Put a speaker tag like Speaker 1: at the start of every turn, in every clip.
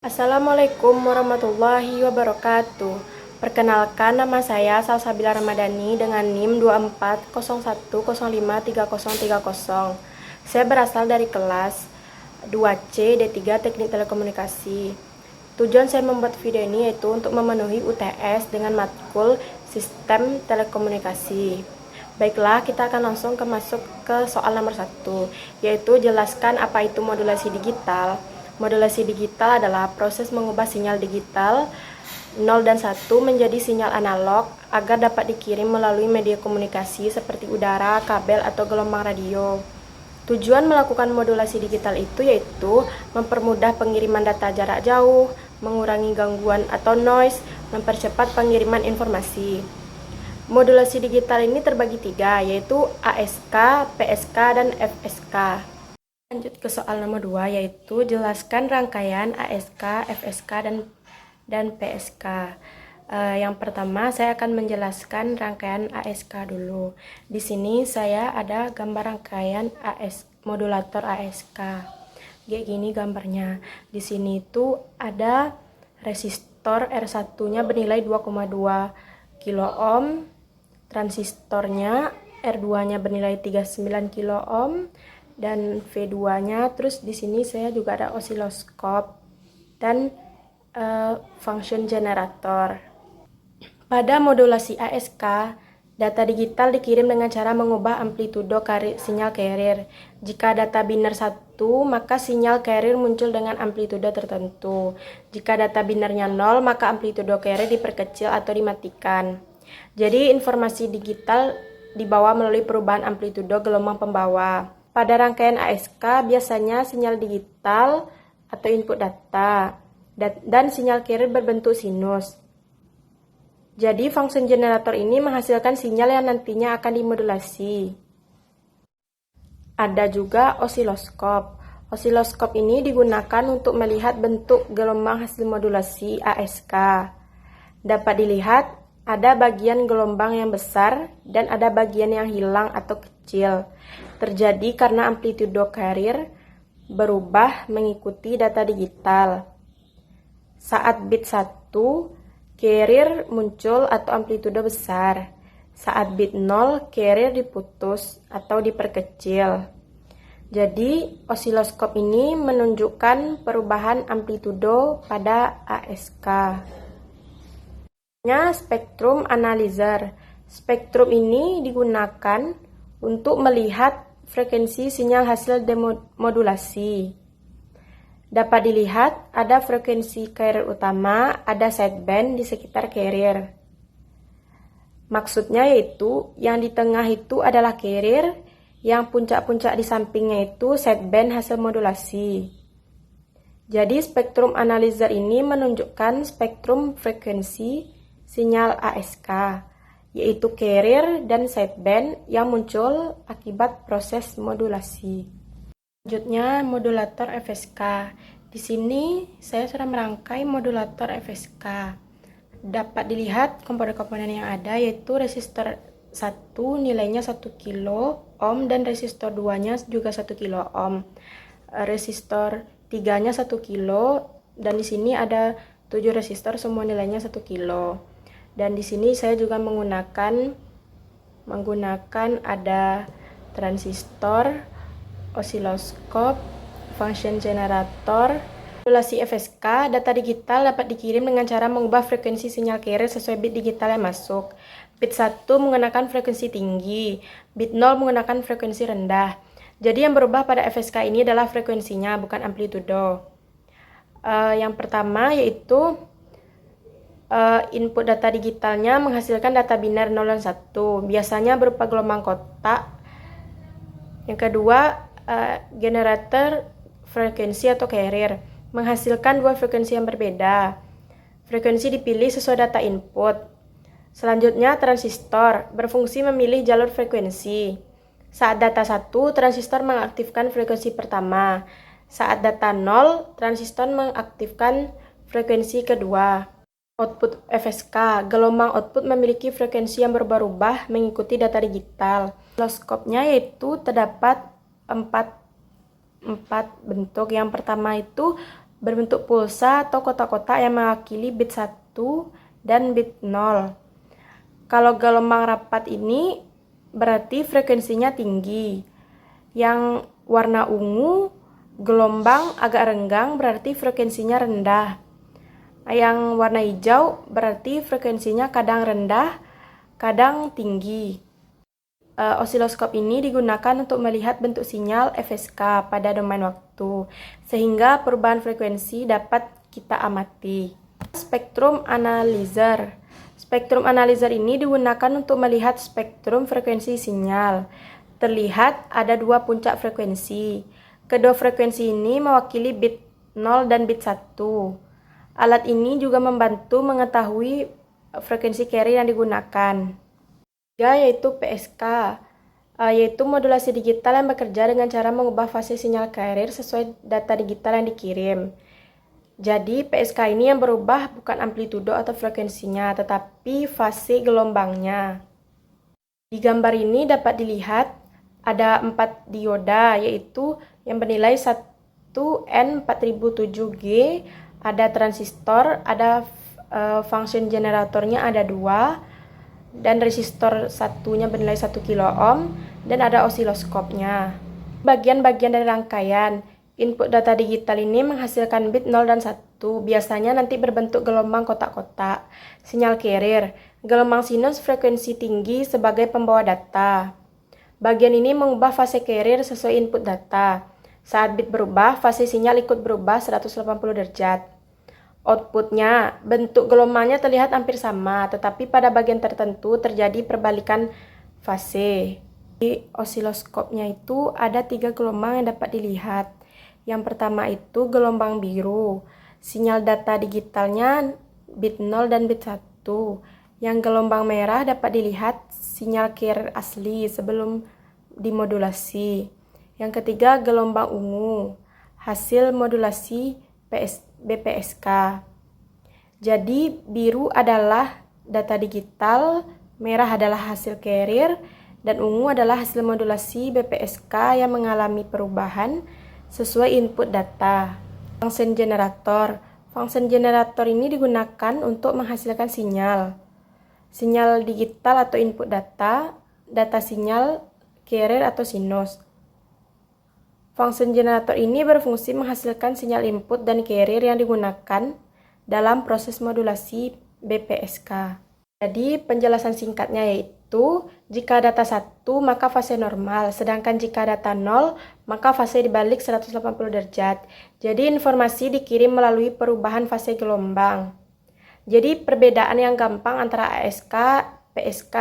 Speaker 1: Assalamualaikum warahmatullahi wabarakatuh. Perkenalkan, nama saya Salsabila Ramadhani dengan NIM 2401053030. Saya berasal dari kelas 2C D3 Teknik Telekomunikasi. Tujuan saya membuat video ini yaitu untuk memenuhi UTS dengan matkul Sistem Telekomunikasi. Baiklah, kita akan langsung masuk ke soal nomor 1, yaitu jelaskan apa itu modulasi digital. Modulasi digital adalah proses mengubah sinyal digital 0 dan 1 menjadi sinyal analog agar dapat dikirim melalui media komunikasi seperti udara, kabel, atau gelombang radio. Tujuan melakukan modulasi digital itu yaitu mempermudah pengiriman data jarak jauh, mengurangi gangguan atau noise, mempercepat pengiriman informasi. Modulasi digital ini terbagi 3, yaitu ASK, PSK, dan FSK. Lanjut ke soal nomor 2, yaitu jelaskan rangkaian ASK, FSK, dan PSK. Yang pertama, saya akan menjelaskan rangkaian ASK dulu. Di sini saya ada gambar rangkaian modulator ASK. Kayak gini gambarnya. Di sini itu ada resistor R1-nya bernilai 2,2 kilo ohm, transistornya R2-nya bernilai 39 kilo ohm, dan V2-nya. Terus di sini saya juga ada osiloskop dan function generator. Pada modulasi ASK, data digital dikirim dengan cara mengubah amplitudo sinyal carrier. Jika data biner 1, maka sinyal carrier muncul dengan amplitudo tertentu. Jika data binernya 0, maka amplitudo carrier diperkecil atau dimatikan. Jadi informasi digital dibawa melalui perubahan amplitudo gelombang pembawa. Pada rangkaian ASK, biasanya sinyal digital atau input data dan sinyal carrier berbentuk sinus. Jadi, function generator ini menghasilkan sinyal yang nantinya akan dimodulasi. Ada juga osiloskop. Osiloskop ini digunakan untuk melihat bentuk gelombang hasil modulasi ASK. Dapat dilihat, ada bagian gelombang yang besar dan ada bagian yang hilang atau kecil. Terjadi karena amplitudo carrier berubah mengikuti data digital. Saat bit 1, carrier muncul atau amplitudo besar. Saat bit 0, carrier diputus atau diperkecil. Jadi, osiloskop ini menunjukkan perubahan amplitudo pada ASK. Spektrum analyzer. Spektrum ini digunakan untuk melihat frekuensi sinyal hasil demodulasi. Dapat dilihat ada frekuensi carrier utama, ada sideband di sekitar carrier. Maksudnya yaitu yang di tengah itu adalah carrier, yang puncak-puncak di sampingnya itu sideband hasil modulasi. Jadi spektrum analyzer ini menunjukkan spektrum frekuensi sinyal ASK, yaitu carrier dan sideband yang muncul akibat proses modulasi. Selanjutnya, modulator FSK. Di sini saya sudah merangkai modulator FSK. Dapat dilihat komponen-komponen yang ada, yaitu resistor 1 nilainya 1 kilo ohm dan resistor 2-nya juga 1 kilo ohm. Resistor 3-nya 1 kilo dan di sini ada 7 resistor semua nilainya 1 kilo. Dan di sini saya juga menggunakan ada transistor, osiloskop, function generator. Modulasi FSK, data digital dapat dikirim dengan cara mengubah frekuensi sinyal carrier sesuai bit digital yang masuk. Bit 1 menggunakan frekuensi tinggi, bit 0 menggunakan frekuensi rendah. Jadi yang berubah pada FSK ini adalah frekuensinya, bukan amplitudo. Yang pertama yaitu input data digitalnya menghasilkan data biner 0 dan 1, biasanya berupa gelombang kotak. Yang kedua, generator frekuensi atau carrier menghasilkan dua frekuensi yang berbeda. Frekuensi dipilih sesuai data input. Selanjutnya, transistor berfungsi memilih jalur frekuensi. Saat data 1, transistor mengaktifkan frekuensi pertama. Saat data 0, transistor mengaktifkan frekuensi kedua. Output FSK, gelombang output memiliki frekuensi yang berubah-ubah mengikuti data digital. Osiloskopnya yaitu terdapat empat bentuk. Yang pertama itu berbentuk pulsa atau kotak-kotak yang mewakili bit 1 dan bit 0. Kalau gelombang rapat ini berarti frekuensinya tinggi. Yang warna ungu, gelombang agak renggang berarti frekuensinya rendah. Yang warna hijau berarti frekuensinya kadang rendah, kadang tinggi. Osiloskop ini digunakan untuk melihat bentuk sinyal FSK pada domain waktu, sehingga perubahan frekuensi dapat kita amati. Spektrum analyzer. Spektrum analyzer ini digunakan untuk melihat spektrum frekuensi sinyal. Terlihat ada dua puncak frekuensi. Kedua frekuensi ini mewakili bit 0 dan bit 1. Alat ini juga membantu mengetahui frekuensi carrier yang digunakan. Yaitu PSK, yaitu modulasi digital yang bekerja dengan cara mengubah fase sinyal carrier sesuai data digital yang dikirim. Jadi PSK ini yang berubah bukan amplitudo atau frekuensinya, tetapi fase gelombangnya. Di gambar ini dapat dilihat ada 4 dioda, yaitu yang bernilai 1N4007G, ada transistor, ada function generatornya ada 2, dan resistor satunya bernilai 1 kilo ohm, dan ada osiloskopnya. Bagian-bagian dari rangkaian input data digital ini menghasilkan bit 0 dan 1, biasanya nanti berbentuk gelombang kotak-kotak. Sinyal carrier, gelombang sinus frekuensi tinggi sebagai pembawa data. Bagian ini mengubah fase carrier sesuai input data. Saat bit berubah, fase sinyal ikut berubah 180 derajat. Outputnya, bentuk gelombangnya terlihat hampir sama, tetapi pada bagian tertentu terjadi perbalikan fase. Di osiloskopnya itu ada 3 gelombang yang dapat dilihat. Yang pertama itu gelombang biru. Sinyal data digitalnya bit 0 dan bit 1. Yang gelombang merah dapat dilihat sinyal carrier asli sebelum dimodulasi. Yang ketiga gelombang ungu, hasil modulasi BPSK. Jadi biru adalah data digital, merah adalah hasil carrier, dan ungu adalah hasil modulasi BPSK yang mengalami perubahan sesuai input data. Function generator. Function generator ini digunakan untuk menghasilkan sinyal. Sinyal digital atau input data, data sinyal, carrier atau sinus. Function generator ini berfungsi menghasilkan sinyal input dan carrier yang digunakan dalam proses modulasi BPSK. Jadi penjelasan singkatnya yaitu jika data 1 maka fase normal, sedangkan jika data 0 maka fase dibalik 180 derajat. Jadi informasi dikirim melalui perubahan fase gelombang. Jadi perbedaan yang gampang antara ASK, PSK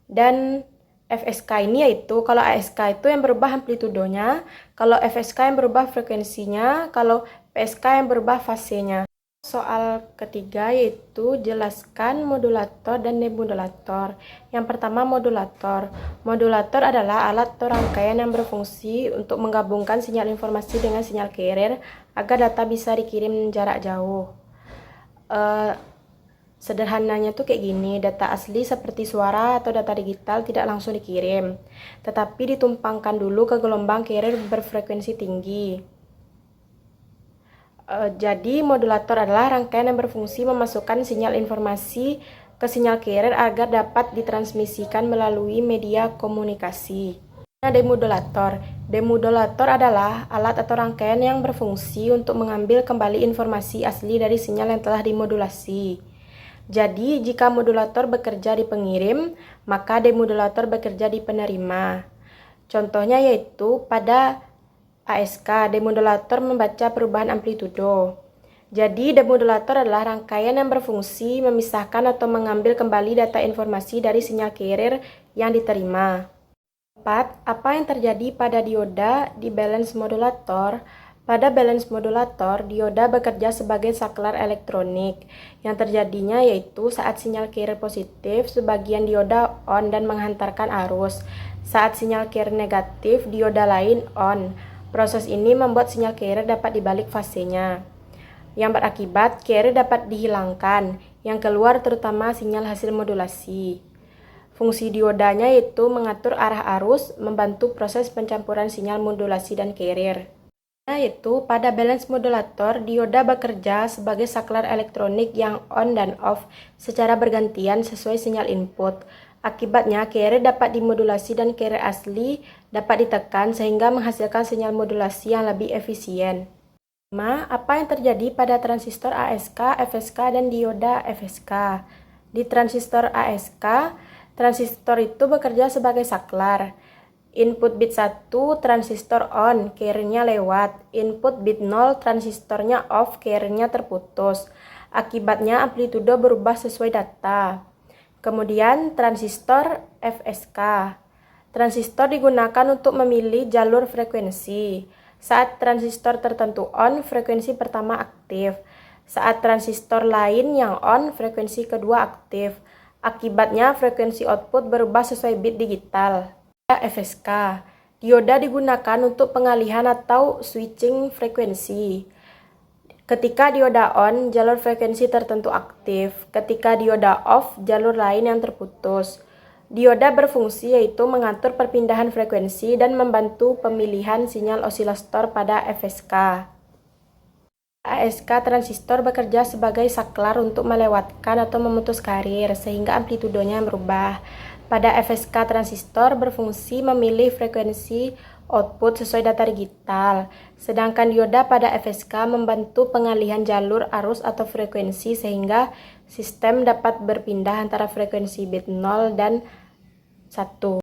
Speaker 1: dan FSK ini yaitu kalau ASK itu yang berubah amplitudonya, kalau FSK yang berubah frekuensinya, kalau PSK yang berubah fasenya. Soal ketiga yaitu jelaskan modulator dan demodulator. Yang pertama modulator. Modulator adalah alat atau rangkaian yang berfungsi untuk menggabungkan sinyal informasi dengan sinyal carrier agar data bisa dikirim jarak jauh. Sederhananya tuh kayak gini, data asli seperti suara atau data digital tidak langsung dikirim, tetapi ditumpangkan dulu ke gelombang carrier berfrekuensi tinggi. Jadi modulator adalah rangkaian yang berfungsi memasukkan sinyal informasi ke sinyal carrier agar dapat ditransmisikan melalui media komunikasi. Demodulator. Demodulator adalah alat atau rangkaian yang berfungsi untuk mengambil kembali informasi asli dari sinyal yang telah dimodulasi. Jadi, jika modulator bekerja di pengirim, maka demodulator bekerja di penerima. Contohnya yaitu pada ASK, demodulator membaca perubahan amplitudo. Jadi, demodulator adalah rangkaian yang berfungsi memisahkan atau mengambil kembali data informasi dari sinyal carrier yang diterima. 4. Apa yang terjadi pada dioda di balance modulator? Pada balance modulator, dioda bekerja sebagai saklar elektronik. Yang terjadinya yaitu saat sinyal carrier positif, sebagian dioda on dan menghantarkan arus. Saat sinyal carrier negatif, dioda lain on. Proses ini membuat sinyal carrier dapat dibalik fasenya. Yang berakibat carrier dapat dihilangkan, yang keluar terutama sinyal hasil modulasi. Fungsi diodanya yaitu mengatur arah arus, membantu proses pencampuran sinyal modulasi dan carrier. Yaitu pada balance modulator, dioda bekerja sebagai saklar elektronik yang on dan off secara bergantian sesuai sinyal input. Akibatnya, carrier dapat dimodulasi dan carrier asli dapat ditekan sehingga menghasilkan sinyal modulasi yang lebih efisien. Apa yang terjadi pada transistor ASK, FSK, dan dioda FSK? Di transistor ASK, transistor itu bekerja sebagai saklar. Input bit 1, transistor on, carrier-nya lewat. Input bit 0, transistornya off, carrier-nya terputus. Akibatnya amplitudo berubah sesuai data. Kemudian transistor FSK. Transistor digunakan untuk memilih jalur frekuensi. Saat transistor tertentu on, frekuensi pertama aktif. Saat transistor lain yang on, frekuensi kedua aktif. Akibatnya frekuensi output berubah sesuai bit digital. FSK. Dioda digunakan untuk pengalihan atau switching frekuensi. Ketika dioda on, jalur frekuensi tertentu aktif. Ketika dioda off, jalur lain yang terputus. Dioda berfungsi yaitu mengatur perpindahan frekuensi dan membantu pemilihan sinyal osilator pada FSK. ASK transistor bekerja sebagai saklar untuk melewatkan atau memutus carrier sehingga amplitudonya berubah. Pada FSK transistor berfungsi memilih frekuensi output sesuai data digital, sedangkan dioda pada FSK membantu pengalihan jalur arus atau frekuensi sehingga sistem dapat berpindah antara frekuensi bit 0 dan 1.